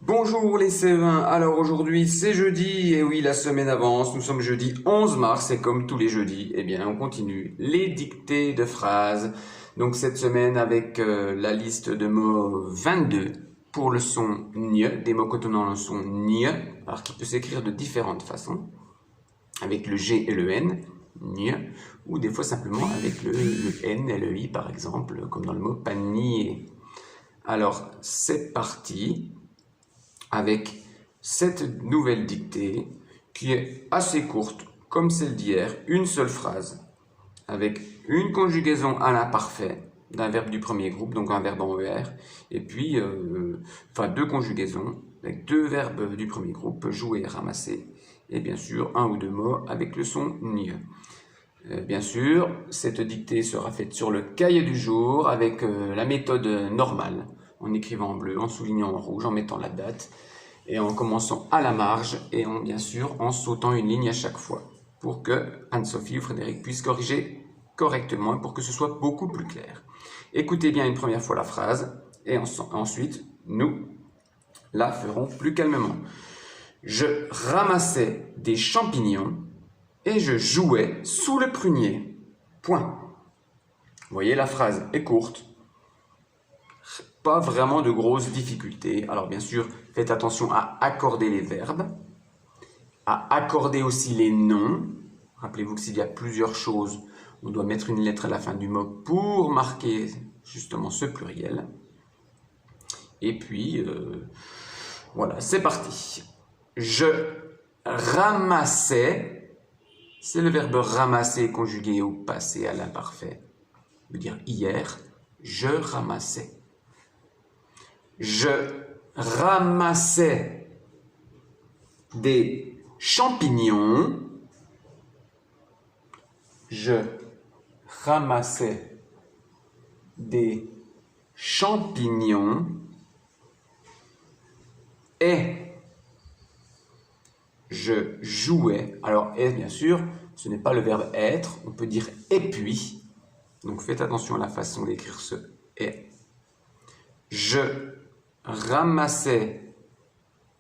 Bonjour les CE1, alors aujourd'hui c'est jeudi, et oui la semaine avance, nous sommes jeudi 11 mars et comme tous les jeudis, eh bien on continue les dictées de phrases. Donc cette semaine avec la liste de mots 22 pour le son NIE, des mots contenant le son NIE, alors qui peut s'écrire de différentes façons, avec le G et le N, NIE, ou des fois simplement avec le N et le I par exemple, comme dans le mot panier. Alors c'est parti avec cette nouvelle dictée qui est assez courte, comme celle d'hier, une seule phrase, avec une conjugaison à l'imparfait d'un verbe du premier groupe, donc un verbe en ER, et puis deux conjugaisons avec deux verbes du premier groupe, jouer, ramasser, et bien sûr un ou deux mots avec le son NIE. Bien sûr, cette dictée sera faite sur le cahier du jour avec la méthode normale, en écrivant en bleu, en soulignant en rouge, en mettant la date, et en commençant à la marge, et bien sûr en sautant une ligne à chaque fois, pour que Anne-Sophie ou Frédéric puissent corriger correctement, pour que ce soit beaucoup plus clair. Écoutez bien une première fois la phrase, et ensuite, nous la ferons plus calmement. Je ramassais des champignons, et je jouais sous le prunier. Point. Vous voyez, la phrase est courte. Pas vraiment de grosses difficultés. Alors bien sûr, faites attention à accorder les verbes, à accorder aussi les noms. Rappelez-vous que s'il y a plusieurs choses, on doit mettre une lettre à la fin du mot pour marquer justement ce pluriel. Et puis, voilà, c'est parti. Je ramassais, c'est le verbe ramasser conjugué au passé à l'imparfait. Ça veut dire hier, je ramassais. Je ramassais des champignons. Je ramassais des champignons et je jouais. Alors, et bien sûr, ce n'est pas le verbe être, on peut dire et puis. Donc faites attention à la façon d'écrire ce et. Je ramassais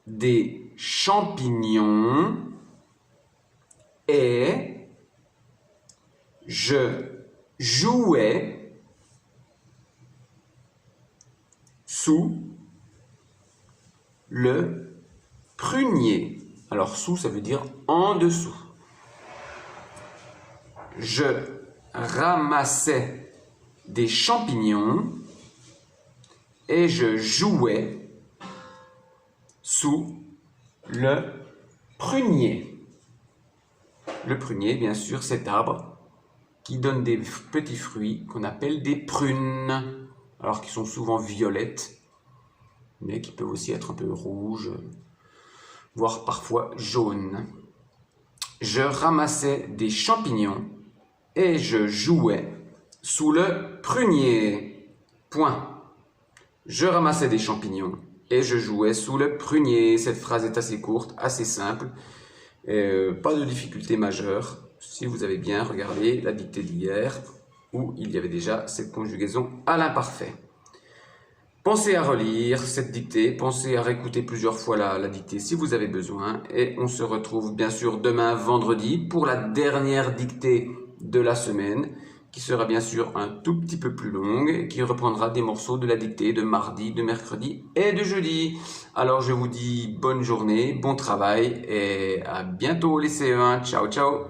des champignons et je jouais sous le prunier. Alors sous, ça veut dire en dessous. Je ramassais des champignons et je jouais sous le prunier. Le prunier, bien sûr, cet arbre qui donne des petits fruits qu'on appelle des prunes, alors qui sont souvent violettes, mais qui peuvent aussi être un peu rouges, voire parfois jaunes. Je ramassais des champignons et je jouais sous le prunier. Point. Je ramassais des champignons et je jouais sous le prunier. Cette phrase est assez courte, assez simple, pas de difficulté majeure. Si vous avez bien regardé la dictée d'hier, où il y avait déjà cette conjugaison à l'imparfait. Pensez à relire cette dictée, pensez à réécouter plusieurs fois la dictée si vous avez besoin. Et on se retrouve bien sûr demain vendredi pour la dernière dictée de la semaine, qui sera bien sûr un tout petit peu plus longue et qui reprendra des morceaux de la dictée de mardi, de mercredi et de jeudi. Alors je vous dis bonne journée, bon travail et à bientôt les CE1. Ciao, ciao!